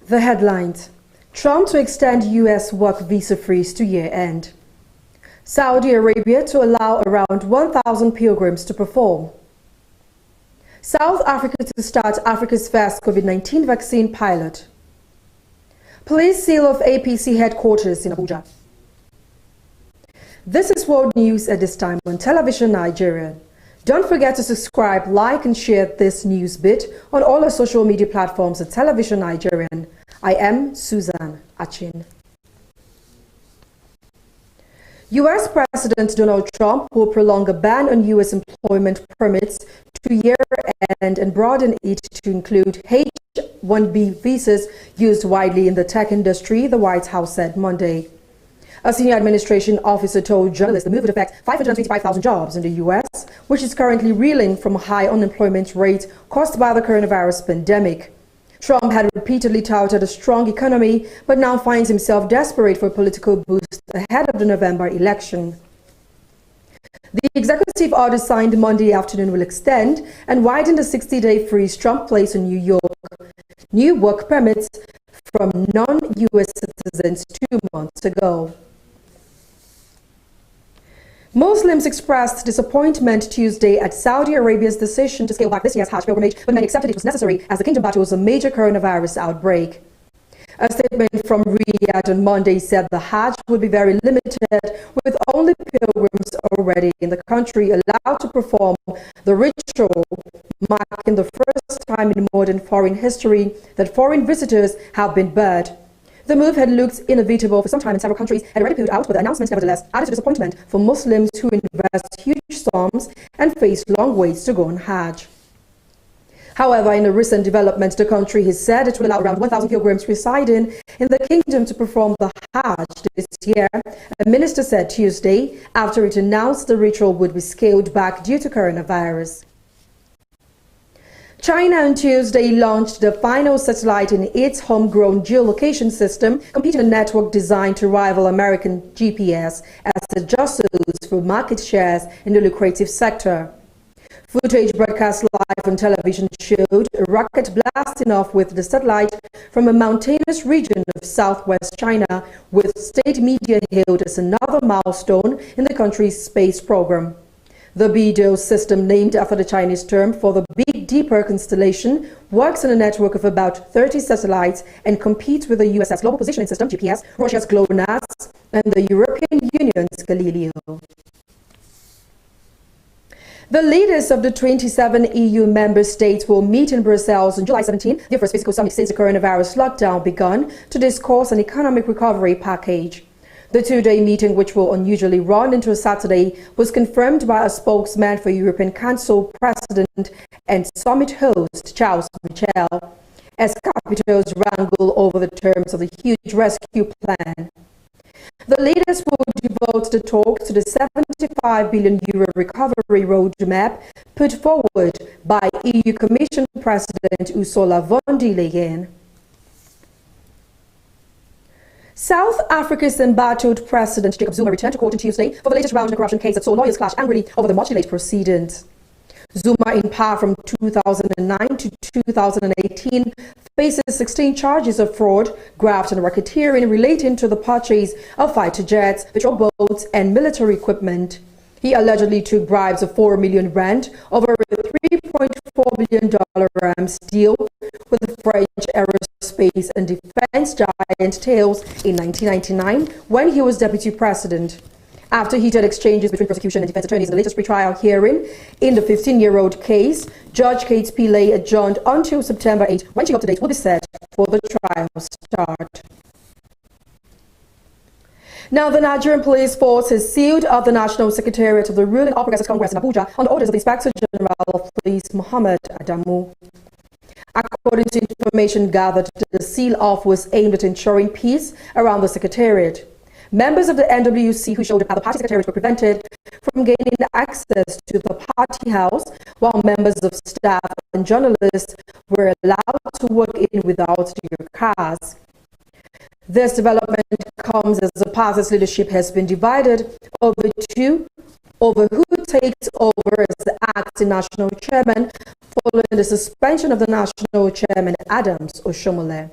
The headlines: Trump to extend U.S. work visa freeze to year-end. Saudi Arabia to allow around 1,000 pilgrims to perform. South Africa to start Africa's first COVID-19 vaccine pilot. Police seal of APC headquarters in Abuja. This is world news at this time on Television Nigerian. Don't forget to subscribe, like and share this news bit on all our social media platforms at Television Nigerian. I am Susan Achin. U.S. President Donald Trump will prolong a ban on U.S. employment permits to year-end and broaden it to include H-1B visas used widely in the tech industry, the White House said Monday. A senior administration officer told journalists the move would affect 525,000 jobs in the U.S., which is currently reeling from a high unemployment rate caused by the coronavirus pandemic. Trump had repeatedly touted a strong economy, but now finds himself desperate for a political boost ahead of the November election. The executive order signed Monday afternoon will extend and widen the 60-day freeze Trump placed on New York new work permits from non-U.S. citizens 2 months ago. Muslims expressed disappointment Tuesday at Saudi Arabia's decision to scale back this year's Hajj pilgrimage, but many accepted it was necessary as the kingdom battles a major coronavirus outbreak. A statement from Riyadh on Monday said the Hajj would be very limited, with only pilgrims already in the country allowed to perform the ritual, marking the first time in modern foreign history that foreign visitors have been barred. The move had looked inevitable for some time, and several countries had already pulled out, but the announcement nevertheless added to disappointment for Muslims who invest huge sums and face long waits to go on Hajj. However, in a recent development, the country has said it will allow around 1,000 pilgrims residing in the kingdom to perform the Hajj this year, a minister said Tuesday, after it announced the ritual would be scaled back due to coronavirus. China on Tuesday launched the final satellite in its homegrown geolocation system, completing a network designed to rival American GPS as it jostles for market shares in the lucrative sector. Footage broadcast live on television showed a rocket blasting off with the satellite from a mountainous region of southwest China, with state media hailed as another milestone in the country's space program. The BDO system, named after the Chinese term for the Big Dipper constellation, works on a network of about 30 satellites and competes with the US's Global Positioning System, GPS, Russia's GLONASS, and the European Union's Galileo. The leaders of the 27 EU member states will meet in Brussels on July 17, their first physical summit since the coronavirus lockdown began, to discuss an economic recovery package. The two-day meeting, which will unusually run into a Saturday, was confirmed by a spokesman for European Council President and summit host Charles Michel, as capitals wrangle over the terms of the huge rescue plan. The leaders will devote the talks to the €75 billion recovery roadmap put forward by EU Commission President Ursula von der Leyen. South Africa's embattled President Jacob Zuma returned to court on Tuesday for the latest round in a corruption case that saw lawyers clash angrily over the much delayed proceedings. Zuma, in power from 2009 to 2018, faces 16 charges of fraud, graft and racketeering relating to the purchase of fighter jets, patrol boats and military equipment. He allegedly took bribes of 4 million rand over a $3.4 billion deal with the French aerospace and defense giant Thales in 1999 when he was deputy president. After heated exchanges between prosecution and defense attorneys in the latest pre-trial hearing in the 15-year-old case, Judge Kate Pillay adjourned until September 8, when she up to date will be set for the trial start. Now, the Nigerian police force has sealed up the National Secretariat of the ruling All Progressives Congress in Abuja on the orders of the Inspector General of Police, Muhammad Adamu. According to information gathered, the seal-off was aimed at ensuring peace around the Secretariat. Members of the NWC who showed up at the party secretariat were prevented from gaining access to the party house, while members of staff and journalists were allowed to work in without their cars. This development comes as the party's leadership has been divided over who takes over as the acting national chairman following the suspension of the national chairman Adams Oshomole.